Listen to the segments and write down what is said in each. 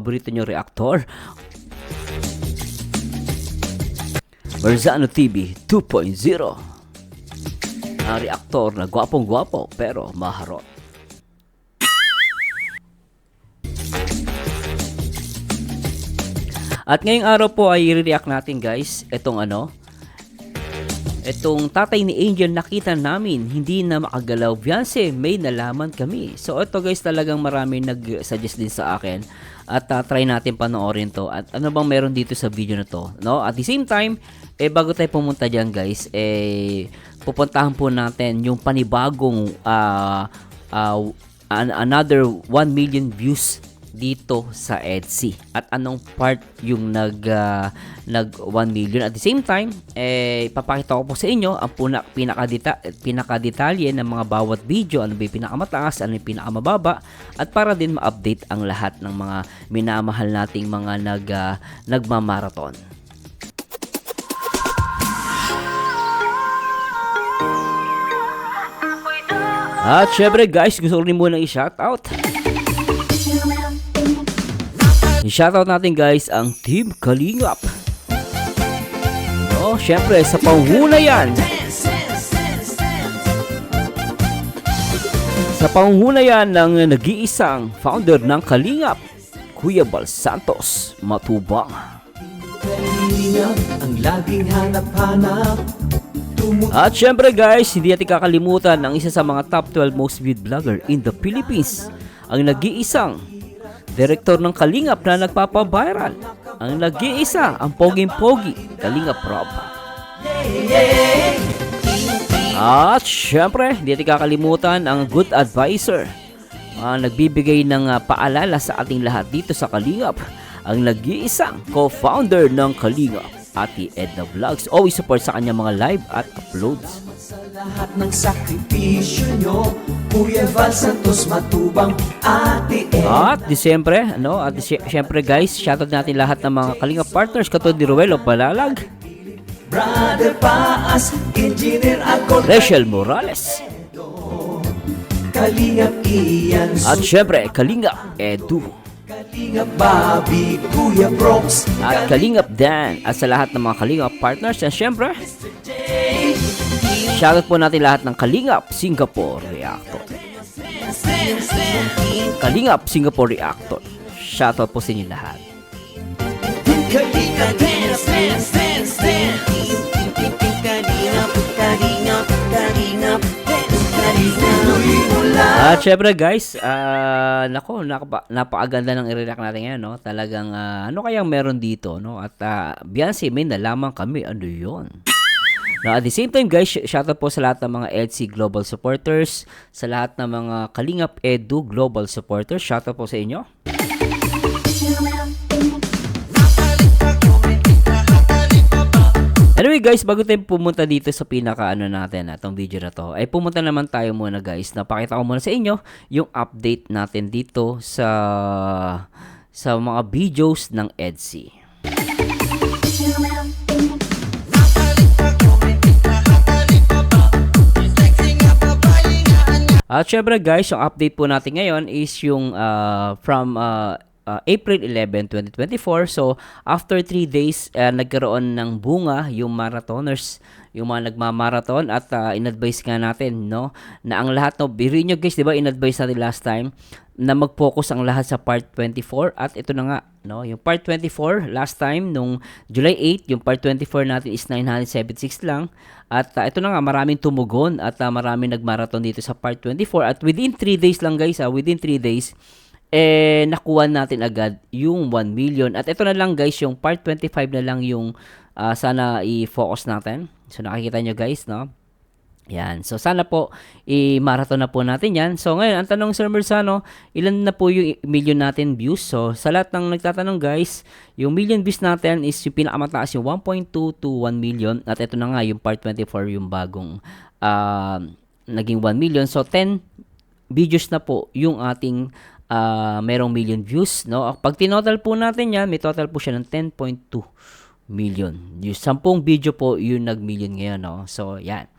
Paborito nyo reactor? Marzano TV 2.0. Ang reaktor na gwapong-gwapo pero maharot. At ngayong araw po ay i-react natin guys itong tatay ni Angel. Nakita namin hindi na makagalaw. Beyonce, may nalaman kami. So ito guys, talagang marami nag-suggest din sa akin. At try natin panoorin to. At ano bang meron dito sa video na to, no? At the same time, bago tayo pumunta dyan guys, pupuntahan po natin yung panibagong another 1 million views dito sa Etsy. At anong part yung nag 1 million. At the same time, papakita ko po sa inyo ang pinakadetalye ng mga bawat video. Ano ba yung pinakamataas, ano yung pinakamababa, at para din ma-update ang lahat ng mga minamahal nating mga nagmamarathon. At syempre guys, gusto ko rin muna i-shoutout. I-shoutout natin guys ang Team Kalingap. No, syempre sa pangunayan. Sa pangunayan ng nag-iisang founder ng Kalingap, Kuya Bal Santos Matubang. Ang laging hanap-hanap. At syempre guys, hindi natin kakalimutan ang isa sa mga top 12 most viewed vlogger in the Philippines, ang nag-iisang direktor ng Kalingap na nagpapa-viral, ang nag-iisa, ang poging-pogi, Kalingap Rob. At syempre, hindi natin kakalimutan ang good advisor, nagbibigay ng paalala sa ating lahat dito sa Kalingap, ang nag-iisang co-founder ng Kalingap, Ate Edna Vlogs. Always support sa kanya mga live at uploads. Sa lahat ng sakripisyo nyo, Kuya Val Santos Matubang, Ate Edna. At Disyembre, Disyembre guys, shoutout natin lahat ng mga Kalingap partners katulad ni Ruelo Balalag, Brother Paas, Engineer Agol, Rachel Morales, Kalingap Ian, at syempre Kalingap Edu, Kalingap Bobby, Kuya Brooks, at Kalingap Dan, at sa lahat ng mga Kalingap partners. At syempre, shoutout po natin lahat ng Kalingap Singapore Reactor. Kalingap Singapore Reactor, shoutout po sa inyo lahat. Kalingap Dance, Dance, Dance, Dance. Kalingap, Kalingap, At syempre guys, napakaganda ng i-react natin ngayon, no? Talagang ano kayang meron dito, no? At Beyonce, may nalaman kami, ano yun? Now, at the same time guys, shoutout po sa lahat ng mga Etsy Global supporters, sa lahat ng mga Kalingap Edu Global supporters, shoutout po sa inyo. Anyway guys, bago tayo pumunta dito sa natin itong video na to, ay pumunta naman tayo muna guys, napakita ko muna sa inyo yung update natin dito sa mga videos ng Etsy. At syempre guys, yung update po natin ngayon is yung from April 11, 2024. So, after 3 days, nagkaroon ng bunga yung marathoners, yung mga nagmamarathon. At in-advise nga natin, no, na ang lahat, no, biro nyo guys, di ba, in-advise natin last time na mag-focus ang lahat sa part 24. At ito na nga, no, yung part 24, last time, nung July 8, yung part 24 natin is 976 lang. At ito na nga, maraming tumugon at maraming nagmarathon dito sa part 24. At within 3 days lang guys, within 3 days, nakuha natin agad yung 1 million. At ito na lang guys, yung part 25 na lang yung sana i-focus natin. So nakikita nyo guys, no? Yan. So sana po i-marathon na po natin yan. So ngayon, ang tanong Sir Merzano, ilan na po yung million natin views? So sa lahat ng nagtatanong guys, yung million views natin is yung pinakamataas, yung 1.2 to 1 million. At ito na nga, yung part 24, yung bagong naging 1 million. So 10 videos na po yung ating merong million views, no? Pag tinotal po natin yan, may total po siya ng 10.2 million views. 10 video po yung nag-million ngayon, no? So, yan.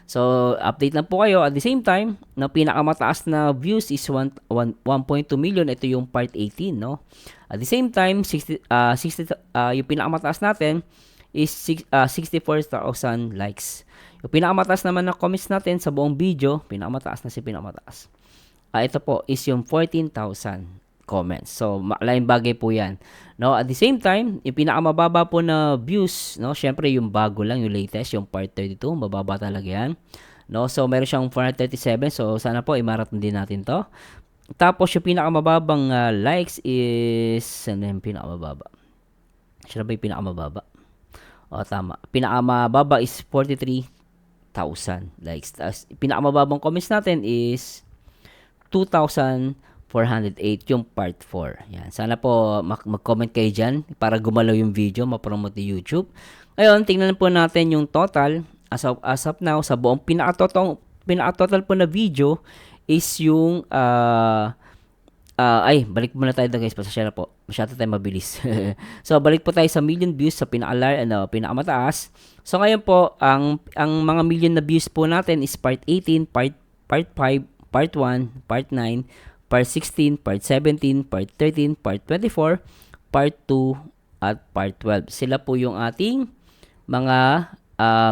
So, update lang po kayo. At the same time, na pinakamataas na views is 1.2 million. Ito yung part 18, no? At the same time, 60, yung pinakamataas natin is 64,000 likes. Yung pinakamataas naman na comments natin sa buong video, pinakamataas na si pinakamataas. Ito po is yung 14,000 comments. So, malaking bagay po yan. No, at the same time, yung pinakamababa po na views, no, syempre yung bago lang, yung latest, yung part 32, mababa talaga yan. No, so meron siyang 437. So, sana po i-marathon din natin to. Tapos, yung pinakamababang likes is, ano yung pinakamababa? Siya ba yung pinakamababa? O, tama. Pinakamababa is 43,000 likes. Tapos, pinakamababang comments natin is 2,408 yung part 4. Yan. Sana po mag-comment kayo dyan para gumalaw yung video, ma-promote ni YouTube. Ngayon, tingnan po natin yung total. As of now, sa buong pinaka-total po na video is yung balik muna tayo guys, pasasya na po. Masyado tayo mabilis. So, balik po tayo sa million views sa pinakamataas. So, ngayon po, ang mga million na views po natin is part 18, part 5, part 1, part 9, part 16, part 17, part 13, part 24, part 2, at part 12. Sila po yung ating mga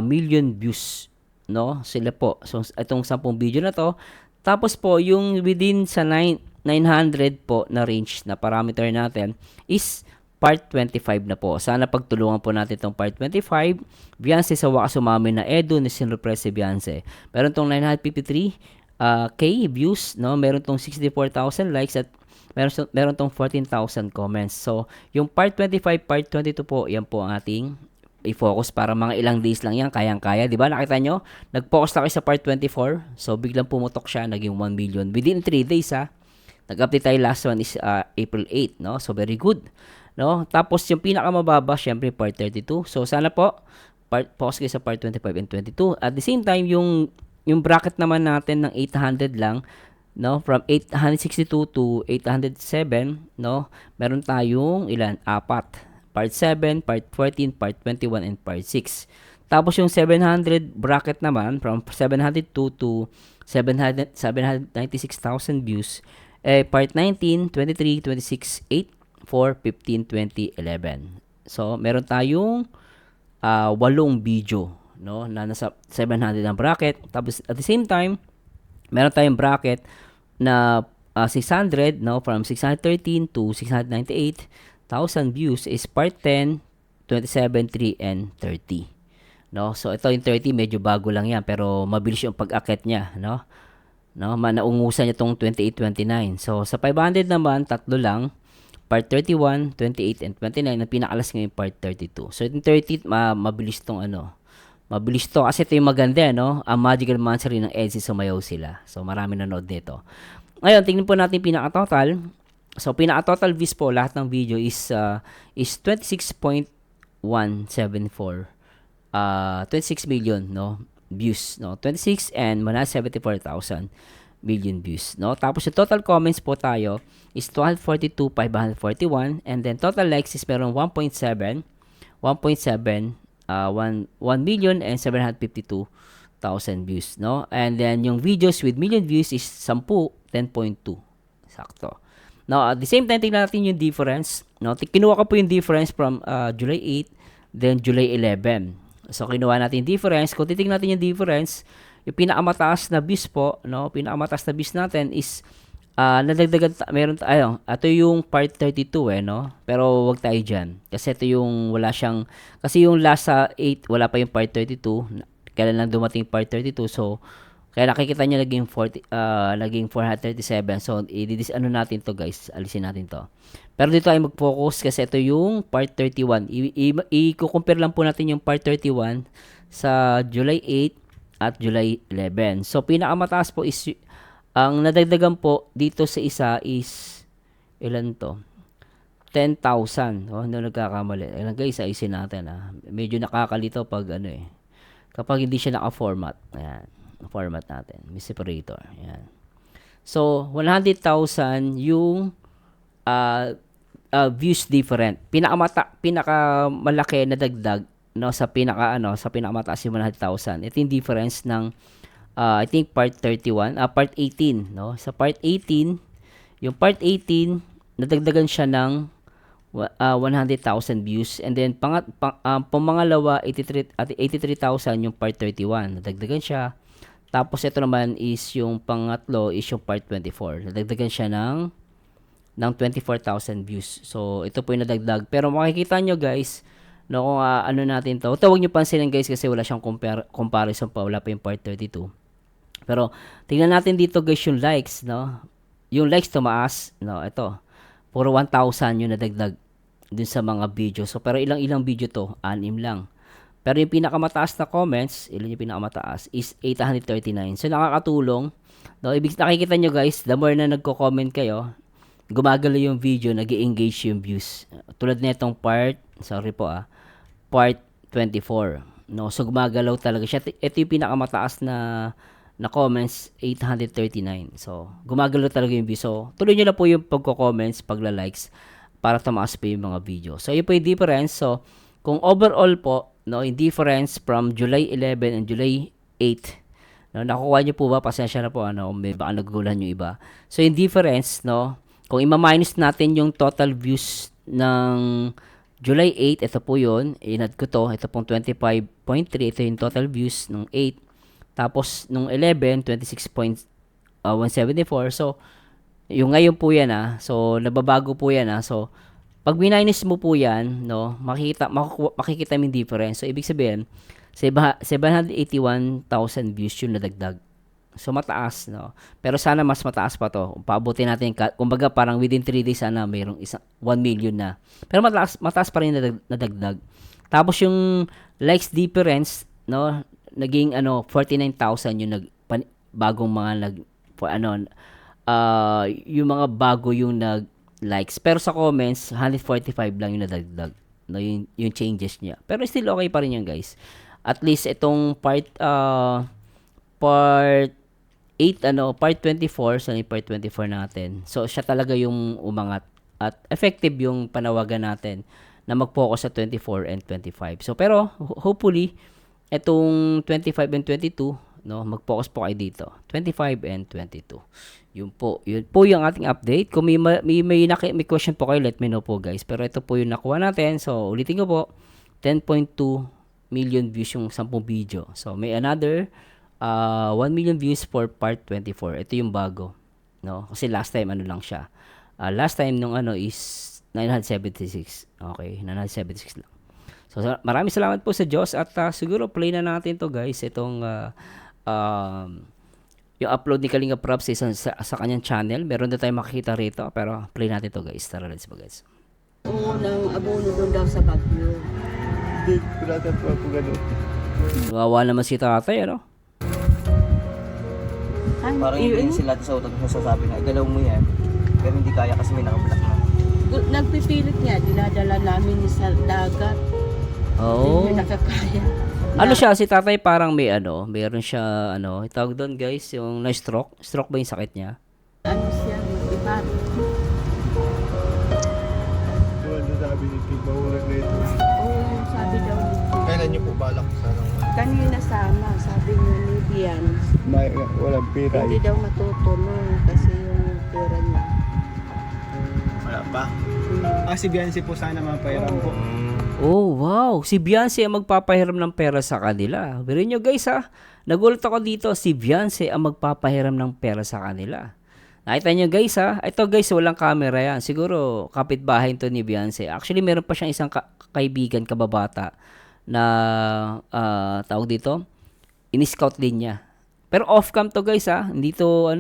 million views, no? Sila po. So, itong 10 video na to. Tapos po, yung within sa 900 po na range na parameter natin is part 25 na po. Sana pagtulungan po natin itong part 25. Beyonce sa wakas umamin na Edo ni sinrepress si Beyonce. Meron itong 953 K views, no? Meron tong 64,000 likes at meron tong 14,000 comments. So, yung part 25, part 22 po, yan po ang ating i-focus para mga ilang days lang yan, kayang-kaya. Diba? Nakita nyo? Nag-focus na kayo sa part 24. So, biglang pumutok siya, naging 1 million. Within 3 days, ha? Nag-update tayo, last one is April 8, no? So, very good. No? Tapos, yung pinakamababa, syempre, part 32. So, sana po, focus kayo sa part 25 and 22. At the same time, yung bracket naman natin ng 800 lang, no, from 862 to 807, no, meron tayong ilan? 4. Part 7, part 14, part 21, and part 6. Tapos yung 700 bracket naman, from 702 to 796,000 views, part 19, 23, 26, 8, 4, 15, 20, 11. So, meron tayong 8 video, no, na nasa 700 ang bracket. Tapos at the same time, meron tayong bracket na 600, no, from 613 to 698,000 views is part 10, 27, 3, and 30. No, so ito yung 30, medyo bago lang yan, pero mabilis yung pag-akit niya, no. No, naungusan niya tong 28, 29. So sa 500 naman, tatlo lang, part 31, 28, and 29. Ang pinakalas ngayon part 32. So yung 30, mabilis tong mabilis to kasi ito yung maganda, no? Ang Magical Monster ng EDSI, sumayaw sila. So, marami nanood nito. Ngayon, tingnan po natin pinaka-total. So, pinaka-total views po, lahat ng video is 26.174. 26 million, no? Views, no? 26 and 174,000 million views, no? Tapos, yung total comments po tayo is 1242,541. And then, total likes is meron 1.7 1,752,000 views, no? And then yung videos with million views is 10, 10.2. Sakto. Now, at the same time, tingnan natin yung difference, no? Kinuha ko po yung difference from July 8, then July 11. So, kinuha natin yung difference. Kung titingnan natin yung difference, yung pinakamataas na views po, no? Pinakamataas na views natin is nadagdagan, meron tayo, ito yung part 32 no? Pero wag tayo dyan. Kasi ito yung wala siyang, kasi yung last sa 8, wala pa yung part 32. Kailan lang dumating part 32. So, kaya nakikita nyo naging 437. So, ano natin to guys, alisin natin to. Pero dito ay mag-focus kasi ito yung part 31. I-compare lang po natin yung part 31 sa July 8 at July 11. So, pinakamataas po is ang nadagdagan po dito sa isa is ilan to? 10,000. Oh, ano nagkakamali. Ayan guys, ayusin natin Medyo nakakalito pag kapag hindi siya naka-format. Ayan. Format natin. May separator. Ayan. So, 100,000 yung views different. Pinakamalaki na dagdag no, sa pinakamataas yung 100,000. Ito yung difference ng I think part 18, no? Sa part 18, yung part 18 nadagdagan siya ng 100,000 views, and then pangalawa 83,000 yung part 31, nadagdagan siya. Tapos ito naman is yung pangatlo is yung part 24, nadagdagan siya ng 24,000 views. So ito po yung nadagdag, pero makikita nyo guys, no, kung ano natin to, huwag nyo pansinin guys kasi wala siyang comparison pa, wala pa yung part 32. Pero tingnan natin dito guys yung likes, no? Yung likes tumaas, no? Ito. Puro 1,000 yung nadagdag dun sa mga video. So pero ilang video to? 6 lang. Pero yung pinakamataas na comments, ilan yung pinakamataas is 839. So nakakatulong, no? Nakikita nyo guys, the more na nagko-comment kayo, gumagalo yung video, nag-engage yung views. Tulad nitong part 24. No, so gumagalaw talaga siya. Ito yung pinakamataas na comments, 839. So, gumagalaw talaga yung view. So, tuloy nyo na po yung pagko-comments, pagla-likes, para tumaas pa yung mga video. So, yun po yung difference. So, kung overall po, no, yung difference from July 11 and July 8, no, nakukuha nyo po ba? Pasensya na po, may baka nagugulan yung iba. So, yung difference, no, kung ima-minus natin yung total views ng July 8, ito po yun, inad ko to, ito pong 25.3, ito yung total views ng 8. Tapos, nung 11, 26.174. So, yung ngayon po yan, So, nababago po yan, So, pag minus mo po yan, no, makikita mo yung difference. So, ibig sabihin, 781,000 views yung nadagdag. So, mataas, no. Pero sana mas mataas pa to. Paabutin natin, kumbaga parang within 3 days, sana mayroong 1 million na. Pero mataas pa rin nadagdag. Tapos, yung likes difference, no, naging 49,000 yung bagong mga yung mga bago yung likes, pero sa comments 145 lang yung nadagdag, no, yung changes niya, pero still okay pa rin yun guys. At least itong part 8 part 24, so yung part 24 natin, so siya talaga yung umangat at effective yung panawagan natin na mag-focus sa 24 and 25. So pero hopefully etong 25 and 22, no, mag-focus po kayo dito. 25 and 22. Yun po yung ating update. Kung may question po kayo, let me know po guys. Pero ito po yung nakuha natin. So, ulitin ko po, 10.2 million views yung 10 video. So, may another 1 million views for part 24. Ito yung bago, no? Kasi last time lang siya. Last time nung is 976. Okay, 976 lang. So, maraming salamat po sa Diyos at siguro play na natin to guys, itong yung upload ni Kalinga Props sa kanyang channel. Meron na tayong makikita rito, pero play natin to guys. Tara, let's go guys. Oo, nang abono doon daw sa Baguio. Hindi, wala ka po ako gano'n. Wawa naman si tatay, Parang hindi sila sa utak mo sasabi na igalaw mo yan. Pero hindi kaya kasi may nakablock na. Nagpipilit niya, dinadala namin sa dagat. Oh. Hindi nakakaya. Siya, si tatay parang meron siya, itawag doon guys, yung na-stroke. Stroke ba yung sakit niya? Ano siya, iba. Ano sabi ni Kid, mahulag na ito. Oo, yung sabi daw ni Kailan niyo po balak sa kanina sama, sabi niya ni Bian. walang pira. Hindi daw matutulong kasi yung pera niya. Wala pa? Si Biancy po sana mapahiram po. Oh, wow. Si Beyonce ang magpapahiram ng pera sa kanila. Pero nyo guys nagulat ako dito, si Beyonce ang magpapahiram ng pera sa kanila. Nakita nyo guys ito guys, walang camera yan. Siguro kapitbahay to ni Beyonce. Actually, meron pa siyang isang kaibigan, kababata, na tawag dito, in-scout din niya. Pero off-cam to guys hindi to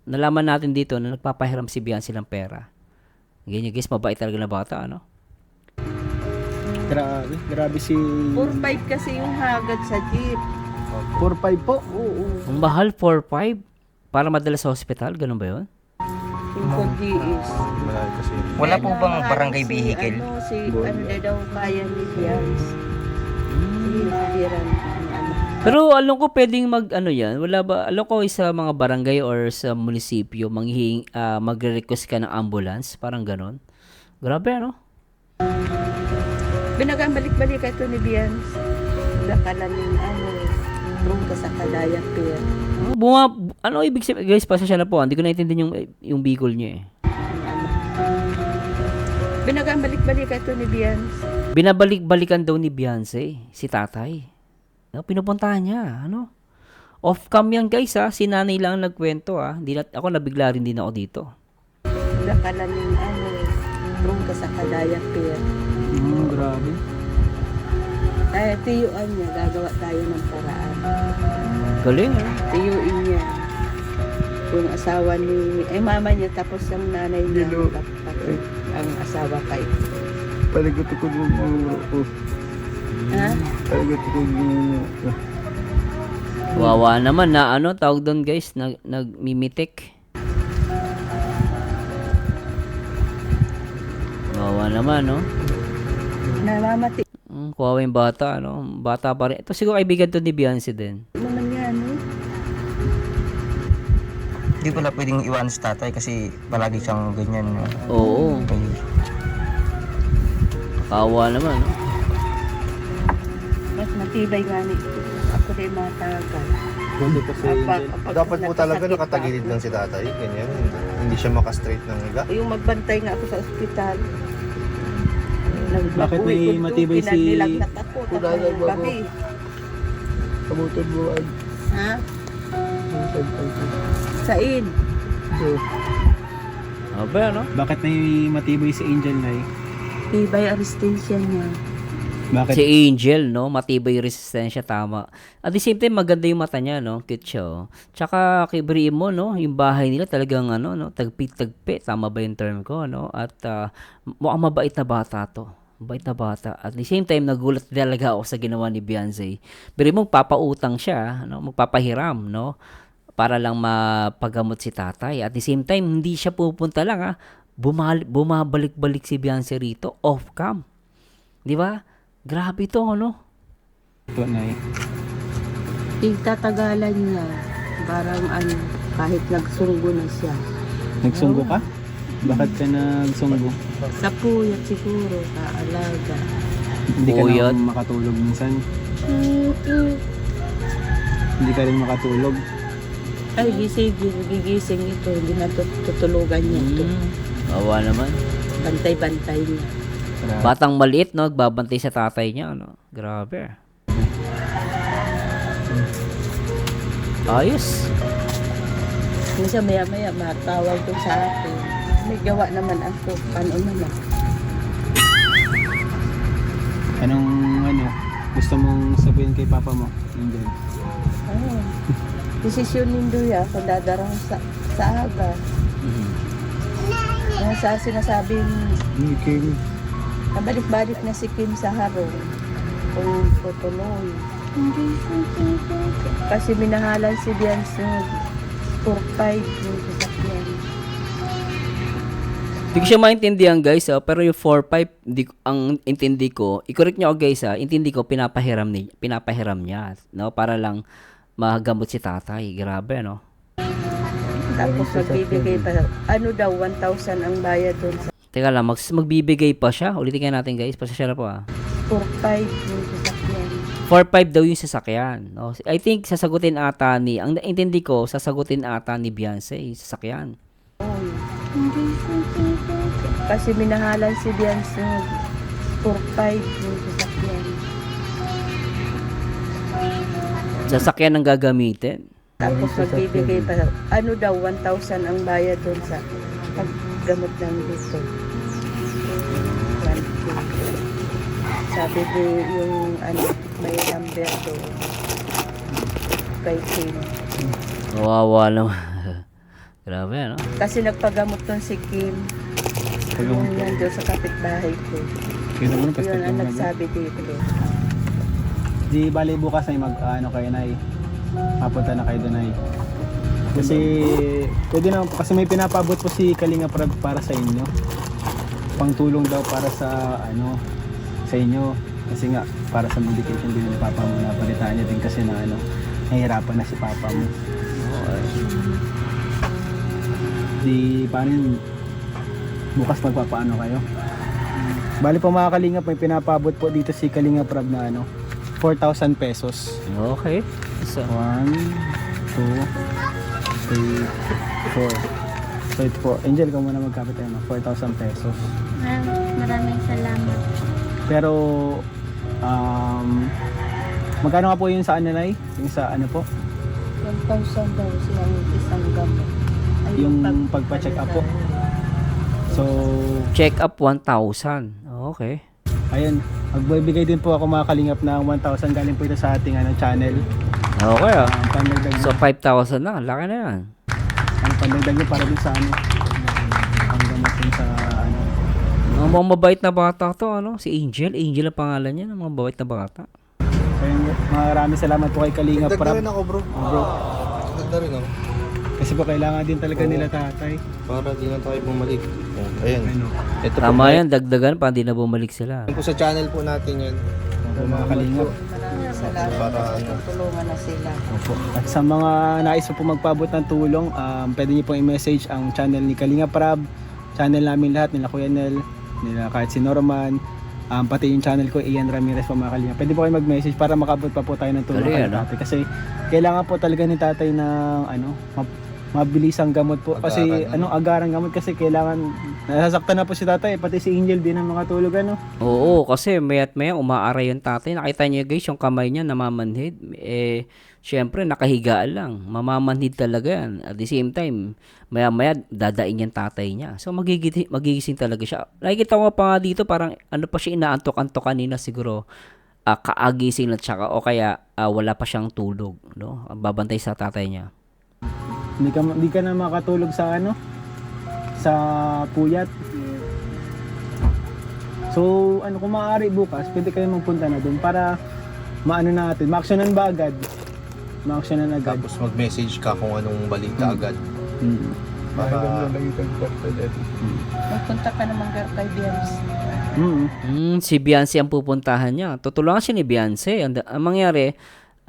nalaman natin dito na nagpapahiram si Beyonce ng pera. Ganyan guys, mabait talaga na bata, Grabe si... 4-5 kasi yung hagad sa jeep. 4-5 po? Oo. Ang mahal, 4-5? Para madala sa hospital, ganun ba yun? Yung pag-iis. Wala po bang barangay vehicle? Ano daw kaya ni Bian. Hinihiran. Pero alam ko pwedeng yan. Wala ba? Alam ko sa mga barangay or sa munisipyo, magre-request ka ng ambulance. Parang ganon. Grabe, Binagambalik-balik ito ni Bian. Dakalan ng trungka sa kadaya pier. Ano ibig sabihin? Guys, pasensya na po. Hindi ko naintindihan yung Bicol niya eh. Binagambalik-balik ito ni Bian. Binabalik-balikan daw ni Beyonce, si tatay. No, pinupuntahan niya, ano? Off-cam yan guys ha, si nanay lang ang nagkwento ha. Ako nabigla rin din ako dito. Dakalan ng trungka sa kadaya pier. Grabe. Ay, tiyuan niya, gagawa tayo ng paraan. Galing ha. Tiyuin niya. Yung asawa ni, mama niya, tapos ang nanay niya, tapos ang asawa kay. Paligot ko yung ko. Ha? Paligot ko yung Wawa naman na ano, tawag doon guys, nagmimitik. Wawa naman, no? Namamati. Kawawa yung bata, no? Bata pa rin. Ito siguro kaibigan to ni Beyonce din. Naman yan, no? Hindi pala pwedeng iwan sa tatay kasi palagi siyang ganyan. Oo. Kawawa naman, no? Mas matibay nga ni ako din matagal. Hindi kasi Kapag dapat po talaga nakasakit nakatagilid pa lang si tatay, ganyan. Hindi siya maka-straight ng higa. ako. Yung magbantay nga ako sa ospital. Bakit may matibay si- Nilagnat ako. Kudalag mo ako. Gabi. Kamutan mo ay. Ha? Sain. Aba, no? Bakit may matibay si Angel na Tibay resistensya niya. Bakit? Si Angel, no? Matibay yung resistensya, tama. At the same time, maganda yung mata niya, no? Cute siya, oh. Tsaka, kibriin mo, no? Yung bahay nila talagang, ano, no? Tagpi-tagpi. Tama ba yung term ko, no? At, mukhang mabait na bata to. Mabait na bata. At the same time, nagulat talaga ako sa ginawa ni Beyonce. Pero mo, papautang siya, no? Magpapahiram, no? Para lang mapagamot si tatay. At the same time, hindi siya pupunta lang, ha? Bumabalik-balik si Beyonce rito, off-cam. Di ba? Grabe to, ano? Ito na Itatagalan niya. Parang kahit nagsunggo na siya. Nagsunggo ka? Bakit ka nagsunggo? Sa puyat siguro, kaalaga. Hindi ka Puyat. na makatulog minsan? Hindi ka rin makatulog? Ay, gigising ito. Hindi na tutulugan niya ito. Awa naman. Bantay-bantay niya. Batang maliit, no? Nagbabantay sa tatay niya, ano? Grabe. Ayos. Minsan maya-maya matawag ko sa akin. May gawa naman ako. Paano naman? Anong gusto mong sabihin kay papa mo, Angel? Oh. Desisyon nindo ya kung dadarang sa aga. Yung sa sinasabing King. nabalik-balik na si Kim sa harong kung tutuloy. Kasi minahalan si Beyonce 4-5 yung sasakyan. Hindi ko siya maintindihan, guys, pero yung 4-5, ang intindi ko, i-correct niyo ako, guys, intindi ko, pinapahiram niya, no? Para lang magamot si tatay. Grabe, no? Tapos magbibigay pa, 1,000 ang bayad doon sa Teka lang, magbibigay pa siya. Ulitin nga natin, guys. Pasensya na po, 4-5 yung sasakyan. 4-5 daw yung sasakyan. No? I think sasagutin ata ang intindi ko, sasagutin ata ni Beyonce yung sasakyan. Kasi minahalan si Beyonce 4-5 yung sasakyan. Sasakyan ang gagamitin. Tapos magbibigay pa, 1,000 ang bayad doon sa paggamot ng dito. 1K. Sabi ko yung may number doon. Kay Kim. Kawawa naman. Grabe, no? Kasi nagpagamot doon si Kim. Yung nandun sa kapitbahay ko. Kaya naman, Yun ang nagsabi dito. Di bali bukas ay kayo na mapunta na kayo doon ay. Kasi pwede na, kasi may pinapabot po si Kalinga Prab para sa inyo. Pangtulong daw para sa sa inyo. Kasi nga para sa medication din ng papa mo, napalitaan niya din kasi na nahihirapan na si papa mo. Di paano yun? Bukas magpapaano kayo? Bali po mga kalingap, may pinapabot po dito si Kalinga Prab na 4,000 pesos. Okay. So, 1, 2, 3, 4. So ito po, Angel, ka muna magkapit tayo, 4,000 pesos. Maraming salamat. Pero, magkano nga po yung sa ano, Nay? Yung sa ano po? 1,000 daw silang isang gamot. Ay, Yung pagpa-check up po. So, check up 1,000. Okay. ayun, magbibigay din po ako mga kalingap ng 1,000 galing po ito sa ating channel. Okay ah. Pandagdag So 5,000 na, laki na yan. ang pandagdag nyo para din sa ang gamot din sa Ang mga mabait na bata to, ano? Si Angel. Angel ang pangalan niya, ang mga mabait na bata. Ayun, maraming salamat po kay Kalinga Dagdag na Prab. rin ako bro. Bro, Dagdag na rin ako. kasi po kailangan din talaga nila tatay. Para di na tayo bumalik. Oh, ayan. Ano, Ito Tama po, yan, dagdagan pa, hindi na bumalik sila. po sa channel po natin yan. mga kalingap. Maraming salamat Para po. ano. Tulungan na sila. Opo. At sa mga nais po magpabot ng tulong, pwede niyo pong i-message ang channel ni Kalinga Prab, channel namin lahat, nila Kuya Nel, nila kahit si Norman, pati yung channel ko, Ian Ramirez po mga Kalinga. Pwede po kayo mag-message para makabot pa po tayo ng tulong Dali, kay ano? tatay. Kasi kailangan po talaga ni tatay ng mabilis ang gamot po. Kasi Agaran, agarang gamot kasi kailangan, nasasaktan na po si tatay, pati si Angel din ang makatulog Oo, kasi maya't maya umaaray yung tatay. Nakita niyo guys, yung kamay niya namamanhid. Syempre, nakahiga lang. Mamamanhid talaga yan. At the same time, maya-maya dadaing yung tatay niya. So, magigising talaga siya. Nakikita ko pa nga dito, parang ano pa siya inaantok-antok kanina siguro. Kaagising na tsaka o kaya wala pa siyang tulog. No? Babantay sa tatay niya. Hindi ka na makatulog sa sa puyat. So, kung maaari bukas, pwede kayo magpunta na doon para maano natin, ma-actionan ba agad? Ma-actionan agad. Tapos mag-message ka kung anong balita agad. Para Magpunta ka naman kay Biams. Si Beyonce ang pupuntahan niya. Tutulungan siya ni Beyonce. Ang mangyari,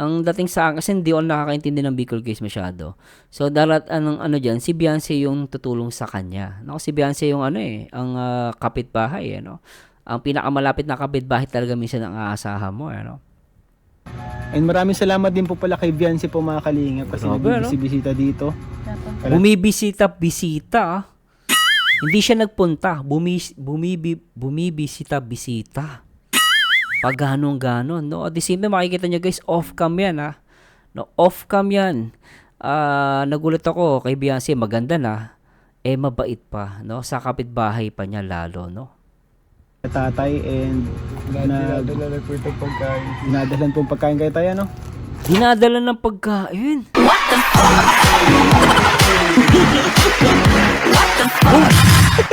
ang dating sa akin, kasi hindi ako nakakaintindi ng Bicol case masyado. So, dyan, si Beyonce yung tutulong sa kanya. Si Beyonce yung ang kapitbahay, Ang pinakamalapit na kapitbahay talaga minsan ang aasahan mo, And maraming salamat din po pala kay Beyonce po mga kalingap kasi Grabe, nagbibisita dito. Bumibisita. Hindi siya nagpunta. Bumibisita-bisita. Pag ganon, no? At the same time, makikita nyo guys, off-cam yan, No, off-cam yan. Nagulat ako kay Beyonce, maganda na. Mabait pa, no? Sa kapitbahay pa niya lalo, no? Tatay and dinadala po itong pagkain. Dinadalan po pagkain kayo tayo, Dinadala ng pagkain.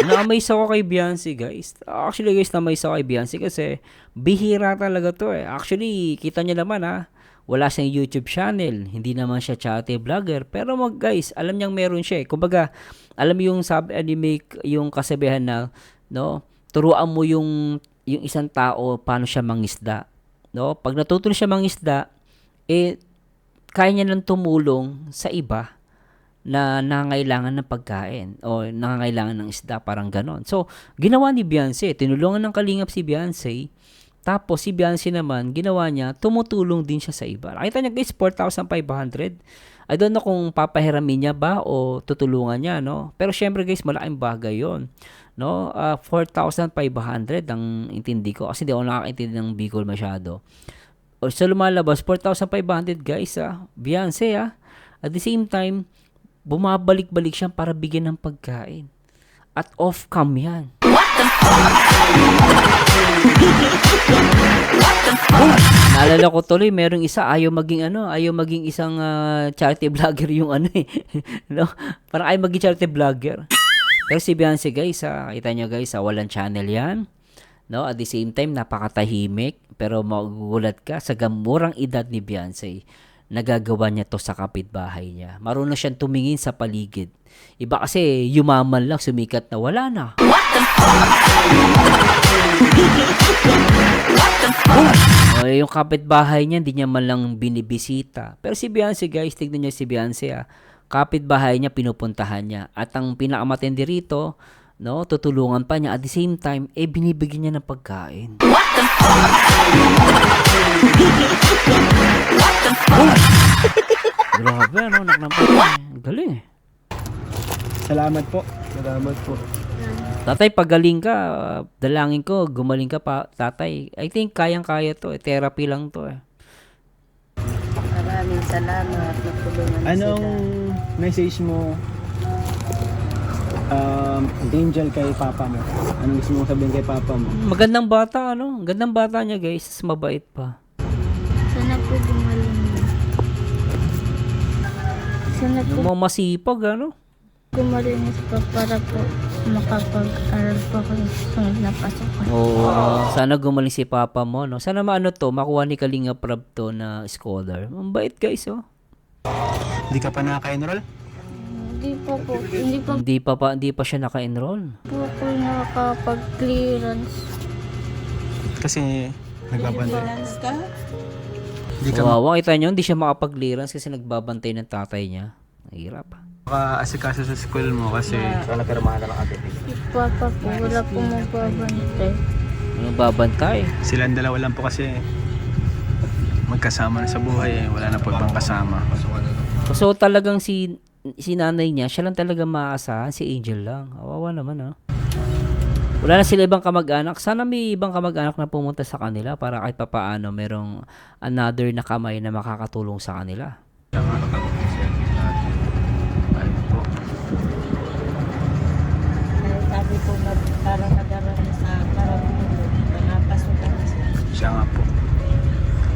Na-amaze ako kay Beyonce, guys. Actually, guys, na-amaze ako kay Beyonce kasi bihira talaga to Actually, kita niyo naman wala siyang YouTube channel. Hindi naman siya charity vlogger. Pero guys, alam niyang meron siya Kumbaga, alam yung anime, yung kasabihan na, no? Turuan mo yung isang tao paano siya mangisda. No? Pag natuto siya mangisda, kaya niya nang tumulong sa iba na nangangailangan ng pagkain o nangangailangan ng isda, parang ganon. So, ginawa ni Beyonce, tinulungan ng kalingap si Beyonce, tapos si Beyonce naman, ginawa niya, tumutulong din siya sa iba. Nakita niya guys, 4,500. I don't know kung papahiramin niya ba o tutulungan niya, no? Pero syempre guys, malaking bagay yon, no? 4,500 ang intindi ko kasi di ako nakakaintindi ng Bicol masyado. So lumalabas 4,500 guys, Beyonce At the same time, bumabalik-balik siya para bigyan ng pagkain. At off-cam yan. Naalala ko tuloy, merong isa ayaw maging isang charity vlogger yung no? Parang ayaw maging charity vlogger. Pero si Beyonce guys, kita nyo guys, walang channel yan. No, at the same time napakatahimik, pero magugulat ka sa gamurang edad ni Beyonce. Nagagawa niya to sa kapitbahay niya. Marunong siyang tumingin sa paligid. Iba kasi yumaman lang, sumikat na wala na. Yung kapitbahay niya, hindi niya man lang binibisita. Pero si Beyonce guys, tignan niyo si Beyonce kapitbahay niya, pinupuntahan niya. At ang pinakamatindi rito, no, tutulungan pa niya, at the same time, binibigyan niya ng pagkain. Grabe, ano, galing eh. Salamat po. Salamat po. Tatay, pagaling ka, dalangin ko, gumaling ka pa, tatay. I think kayang-kaya to, therapy lang to eh. Maraming salamat. Natulungan Anong sila. message mo, Angel, kay papa mo? Anong gusto mong sabihin kay papa mo? Magandang bata, ano? Gandang bata niya, guys. Mabait pa. Sana po gumaling na. Sana po Yung mga masipag, ano? gumaling na po para po makapag-aral po ako sa sunod na pasukan. Oo, sana gumaling si papa mo, no? Sana maano to, makuha ni Kalinga Prab to na scholar. Ang bait, guys, oh. Hindi ka pa nakaka-enroll? Hindi po. Hindi pa siya naka-enroll. Po ako nakakapag-clearance. Kasi nagbabantay. Balance ka? Hindi ka Kawawa, kita nyo, hindi siya makapag-clearance kasi nagbabantay ng tatay niya. Mahirap. maka-asikaso sa school mo kasi So, napirmahan na ng ate. Si Papa po, wala po magbabantay. Anong babantay? silang dalawa lang po kasi magkasama na sa buhay eh. Wala na po ibang kasama. So talagang si nanay niya, siya lang talaga maaasahan, si Angel lang. Awawa naman, ah. Wala na sila ibang kamag-anak. Sana may ibang kamag-anak na pumunta sa kanila para kahit papaano merong another na kamay na makakatulong sa kanila. Sabi ko na parang nagkaroon sa karamihan. Napasukan na siya. Siya nga po.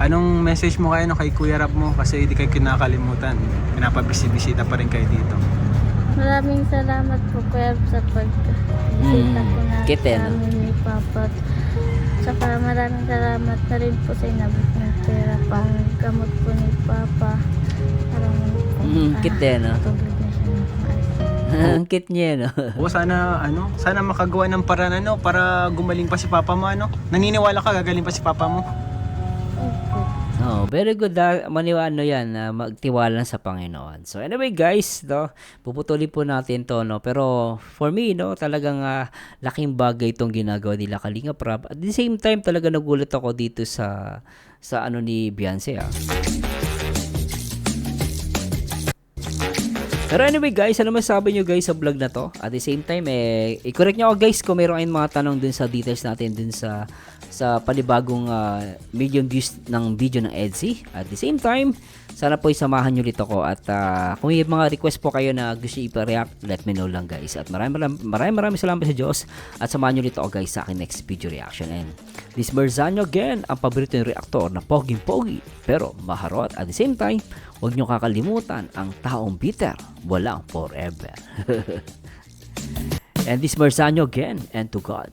Anong message mo kayo kay Kuya Rab mo? Kasi hindi kayo kinakalimutan. Pinapabisita pa rin kayo dito. Maraming salamat po kuya sa pag-bisita ko na Kitten. sa amin ni Papa. Saka maraming salamat na rin po sa inabot ng pera pang gamot po ni Papa. Parang Kitten, no? tulog na siya ng maayos. Ang cute niya, no? O sana makagawa ng paraan para gumaling pa si Papa mo Naniniwala ka gagaling pa si Papa mo? Opo. Oh, very good. Maniwala yan na magtiwala sa Panginoon. So anyway guys, no, puputulin po natin to, no. Pero for me, no, talagang laking bagay itong ginagawa nila Kalinga Prab. At the same time, talaga nagulat ako dito sa ano ni Beyonce, ah. Pero anyway guys, ano masasabi nyo guys sa vlog na to? At the same time, i-correct nyo ako guys kung meron kayong mga tanong dun sa details natin dun sa panibagong million views ng video ng Edsy. At the same time, sana po isamahan nyo dito ko. At kung may mga request po kayo na gusto ipa-react, let me know lang guys. At maraming salamat sa Diyos. At samahan nyo dito ako guys sa akin next video reaction. And this Merzano again, ang paborito ng reactor na poging-pogi pero maharot. At the same time, huwag nyo kakalimutan ang taong bitter, walang forever. And this Merzano again, and to God